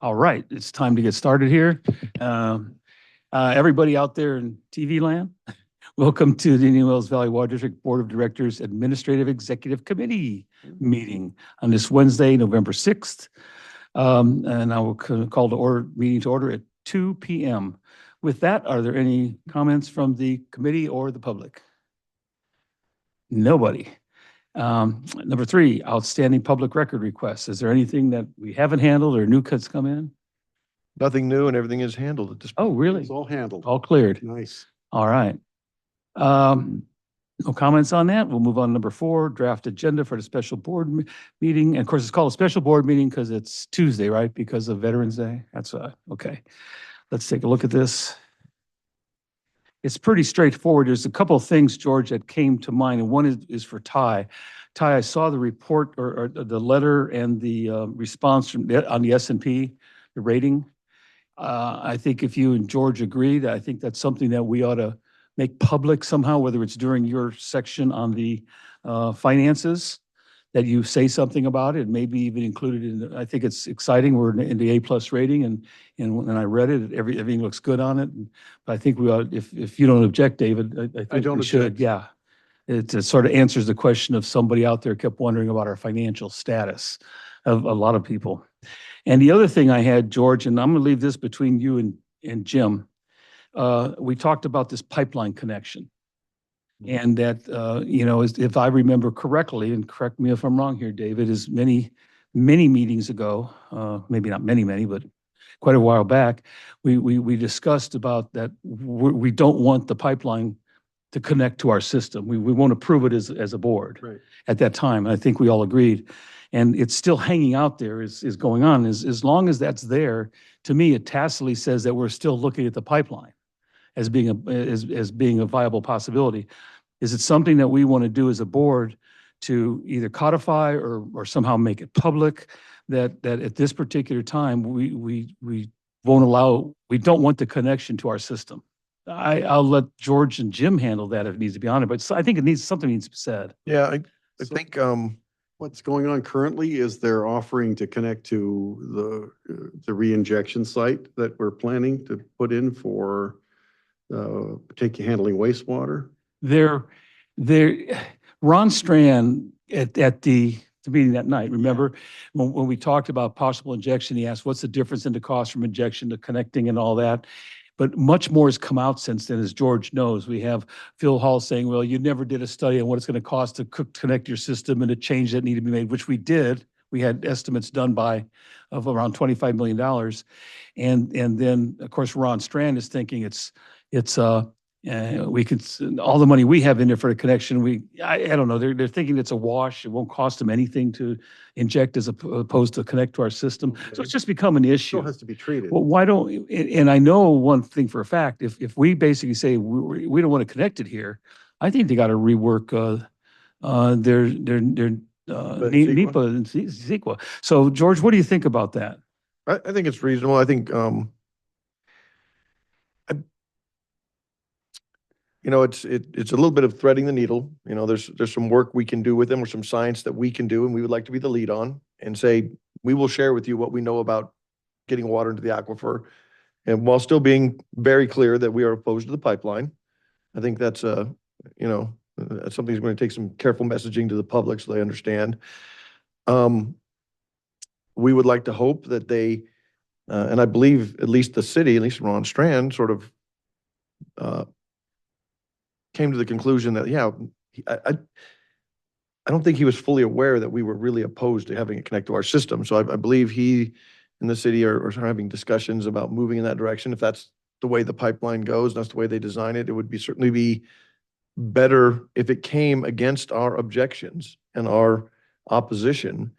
All right, it's time to get started here. Everybody out there in TV land, welcome to the Indian Wells Valley Water District Board of Directors Administrative Executive Committee meeting on this Wednesday, November 6th. And I will call the meeting to order at 2 p.m. With that, are there any comments from the committee or the public? Nobody. Number 3, outstanding public record requests. Is there anything that we haven't handled or new cuts come in? Nothing new and everything is handled at this point. Oh, really? It's all handled. All cleared. Nice. All right. No comments on that. We'll move on to number 4, draft agenda for the special board meeting. And of course, it's called a special board meeting because it's Tuesday, right? Because of Veterans Day. That's okay. Let's take a look at this. It's pretty straightforward. There's a couple of things, George, that came to mind, and one is for Ty. Ty, I saw the report or the letter and the response from on the S&P, the rating. I think if you and George agreed, I think that's something that we ought to make public somehow, whether it's during your section on the finances, that you say something about it, maybe even included in I think it's exciting. We're in the A+ rating, and when I read it, everything looks good on it. But I think we ought, if you don't object, David, I think don't we should. object. Yeah. It sort of answers the question of somebody out there kept wondering about our financial status of a lot of people. And the other thing I had, George, and I'm going to leave this between you and Jim. We talked about this pipeline connection. And that, if I remember correctly, and correct me if I'm wrong here, David, is many meetings ago, maybe not many, but quite a while back, we discussed about that we don't want the pipeline to connect to our system. We won't approve it as a board at that time. And I think we all agreed. And it's still hanging out there is going on. As long as that's there, to me, it tacitly says that we're still looking at the pipeline as being a viable possibility. Is it something that we want to do as a board to either codify or somehow make it public that at this particular time we don't want the connection to our system? I'll let George and Jim handle that if it needs to be on it, but I think something needs to be said. Yeah, I think What's going on currently is they're offering to connect to the re-injection site that we're planning to put in for handling wastewater. Ron Strand at the meeting that night, remember when we talked about possible injection, he asked, what's the difference in the cost from injection to connecting and all that? But much more has come out since then, as George knows. We have Phil Hall saying, well, you never did a study on what it's going to cost to connect your system and a change that needed to be made, which we did. We had estimates done of around $25 million. And then, of course, Ron Strand is thinking we could, all the money we have in there for the connection, I don't know, they're thinking it's a wash. It won't cost them anything to inject as opposed to connect to our system. So it's just become an issue. Still has to be treated. Well, why don't, and I know one thing for a fact, if we basically say we don't want to connect it here, I think they got to rework their NEPA and CEQA. So George, what do you think about that? I think it's reasonable. I think it's a little bit of threading the needle. There's some work we can do with them, or some science that we can do, and we would like to be the lead on and say, we will share with you what we know about getting water into the aquifer, and while still being very clear that we are opposed to the pipeline. I think that's that's something that's going to take some careful messaging to the public so they understand. We would like to hope that they, and I believe at least the city, at least Ron Strand, sort of came to the conclusion that, I don't think he was fully aware that we were really opposed to having it connect to our system. So I believe he and the city are having discussions about moving in that direction. If that's the way the pipeline goes, that's the way they design it, it would certainly be better if it came against our objections and our opposition.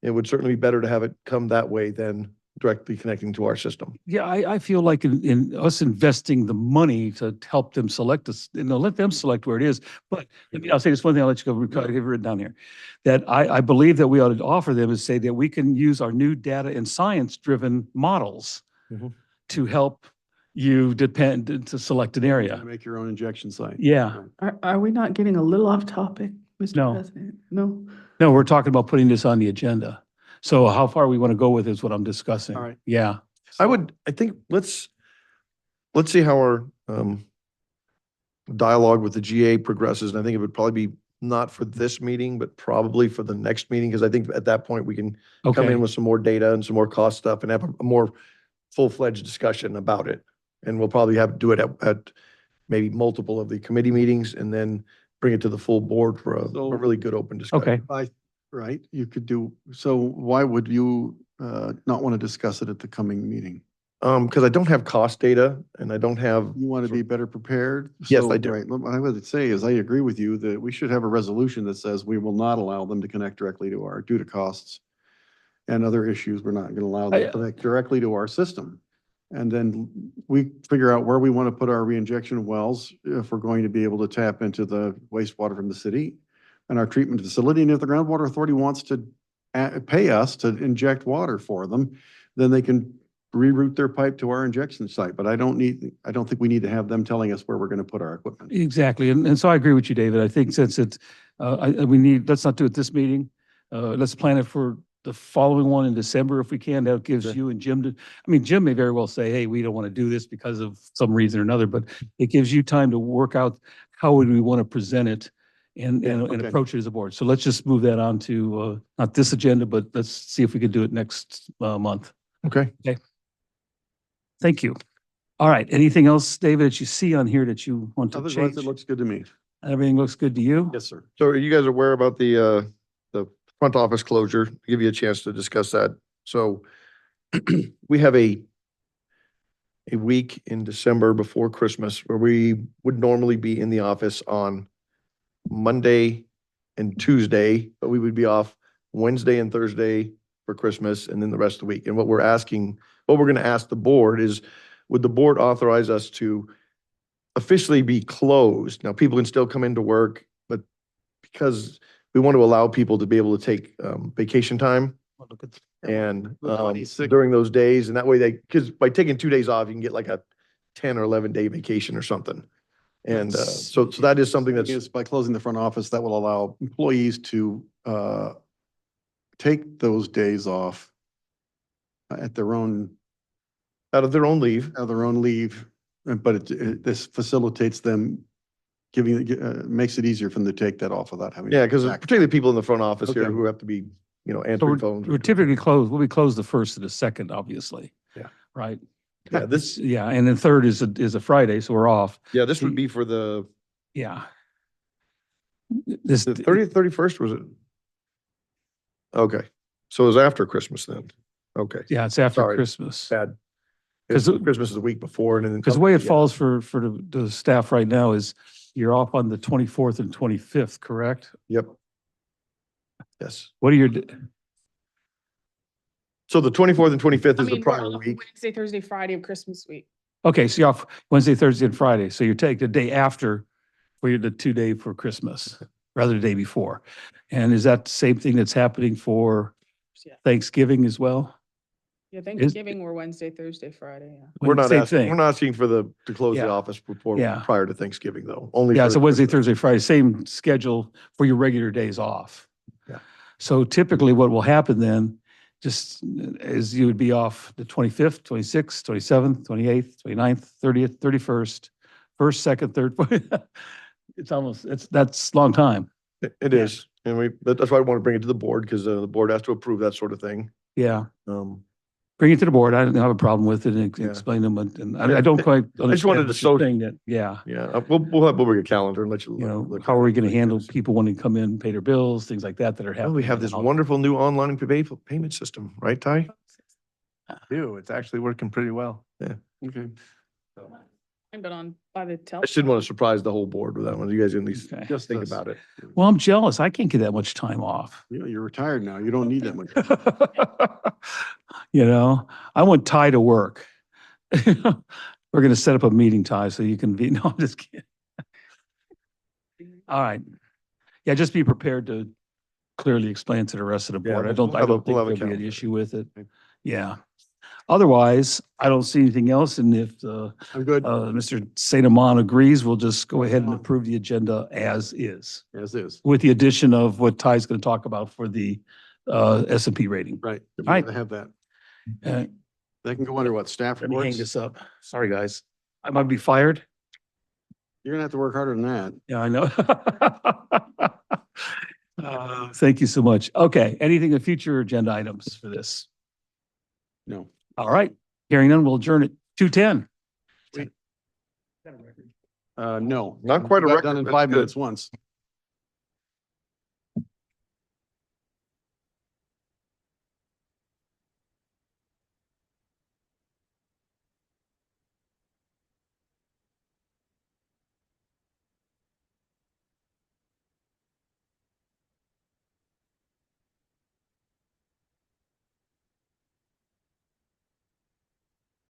It would certainly be better to have it come that way than directly connecting to our system. Yeah, I feel like in us investing the money to help them select us, let them select where it is. But I'll say this one thing, I'll let you go, I've written down here, that I believe that we ought to offer them is say that we can use our new data and science-driven models to help you to select an area. Make your own injection site. Yeah. Are we not getting a little off topic, Mr. No. President? No. No, we're talking about putting this on the agenda. So how far we want to go with is what I'm discussing. All right. Yeah. I think, let's see how our, dialogue with the GA progresses. And I think it would probably be not for this meeting, but probably for the next meeting. Because I think at that point we can come Okay. in with some more data and some more cost stuff and have a more full-fledged discussion about it. And we'll probably do it at maybe multiple of the committee meetings and then bring it to the full board for a really good open discussion. Okay. Right, you could do, so why would you not want to discuss it at the coming meeting? Because I don't have cost data and I don't have, You want to be better prepared? Yes, So, I do. right, what I would say is I agree with you that we should have a resolution that says we will not allow them to connect directly to our, due to costs and other issues, we're not going to allow them to connect directly to our system. And then we figure out where we want to put our reinjection wells, if we're going to be able to tap into the wastewater from the city and our treatment facility. And if the groundwater authority wants to pay us to inject water for them, then they can reroute their pipe to our injection site. But I don't think we need to have them telling us where we're going to put our equipment. Exactly. And so I agree with you, David. I think since it's, let's not do it this meeting. Let's plan it for the following one in December if we can. That gives Okay. you and Jim Jim may very well say, hey, we don't want to do this because of some reason or another, but it gives you time to work out how would we want to present it and Okay. approach it as a board. So let's just move that on to, not this agenda, but let's see if we could do it next month. okay. Thank you. All right. Anything else, David, that you see on here that you want to Otherwise, change? it looks good to me. Everything looks good to you? Yes, sir. So are you guys aware about the front office closure? Give you a chance to discuss that. So we have a week in December before Christmas where we would normally be in the office on Monday and Tuesday, but we would be off Wednesday and Thursday for Christmas and then the rest of the week. And what we're going to ask the board is, would the board authorize us to officially be closed? Now, people can still come into work, but because we want to allow people to be able to take vacation time and during those days, and that way because by taking 2 days off, you can get like a 10 or 11-day vacation or something. And so that is something that's, Is by closing the front office, that will allow employees to take those days off at their own, out of their own leave. but this facilitates them makes it easier for them to take that off without having. Yeah, because particularly people in the front office here Okay. who have to be, So answering phones. we're typically closed, we'll be closed the first and the second, obviously. Yeah. Right? Yeah, this, Yeah, and then third is a Friday, so we're off. yeah, this would be for the Yeah. This, 30th, 31st, was it? Okay, so it was after Christmas then. Okay, yeah, it's after Sorry. Christmas. bad. 'Cause it- Christmas is the week before and then. Because the way it Yeah. falls for the staff right now is you're off on the 24th and 25th, correct? Yep. Yes. What are your, So the 24th and 25th I is the mean, we're prior off week. Wednesday, Thursday, Friday of Christmas week. okay, so you're off Wednesday, Thursday, and Friday. So you take the day after for the 2-day for Christmas, rather the day before. And is that the same thing that's happening for Yeah. Thanksgiving as well? Yeah, Thanksgiving or Wednesday, Thursday, Friday, yeah. We're not Same asking, thing. we're not asking for to close the Yeah. office before, Yeah. prior to Thanksgiving though, only. Yeah, for so Wednesday, Christmas. Thursday, Friday, same schedule for your regular days off. Yeah. So typically what will happen then, just is you would be off the 25th, 26th, 27th, 28th, 29th, 30th, 31st, first, second, third. That's a long time. It Yeah. is, and that's why I want to bring it to the board, because the board has to approve that sort of thing. Yeah. Um, Bring it to the board. I don't have a problem with it and Yeah. explain them, and I don't quite just wanted understand to what you're so- saying that, yeah. yeah, we'll bring a calendar and let you. You know, look how at are we it. going to handle people wanting to come in, pay their bills, things like that are Well, happening. we have this now. wonderful new online payment system, right, Ty? Do. It's actually working pretty well. Okay. But by the I tel. just didn't want to surprise the whole board with that one. You guys at least Okay. Just think this. about it. Well, I'm jealous. I can't get that much time off. You're retired now. You don't need that much. You know, I want Ty to work. We're going to set up a meeting, Ty, so you can be, no, I'm just kidding. All right. Yeah, just be prepared to clearly explain to the rest of the Yeah, board. I we'll don't have a- think we'll have a there'll be an calendar. issue with it. Okay. Yeah. Otherwise, I don't see anything else. And if I'm good, Mr. St. Amant agrees, we'll just go ahead and approve the agenda as is, as is. with the addition of what Ty's going to talk about for the S&P rating. Right. right. They have that. Uh, They can go under what, staff Let me hang reports? this up. Sorry, guys. I might be fired. You're gonna have to work harder than that. Yeah, I know. Thank you so much. Okay, anything in future agenda items for this? No. All right, hearing none, we'll adjourn at 2:10. No. Not quite a We got record. Done in That's 5 good. minutes once.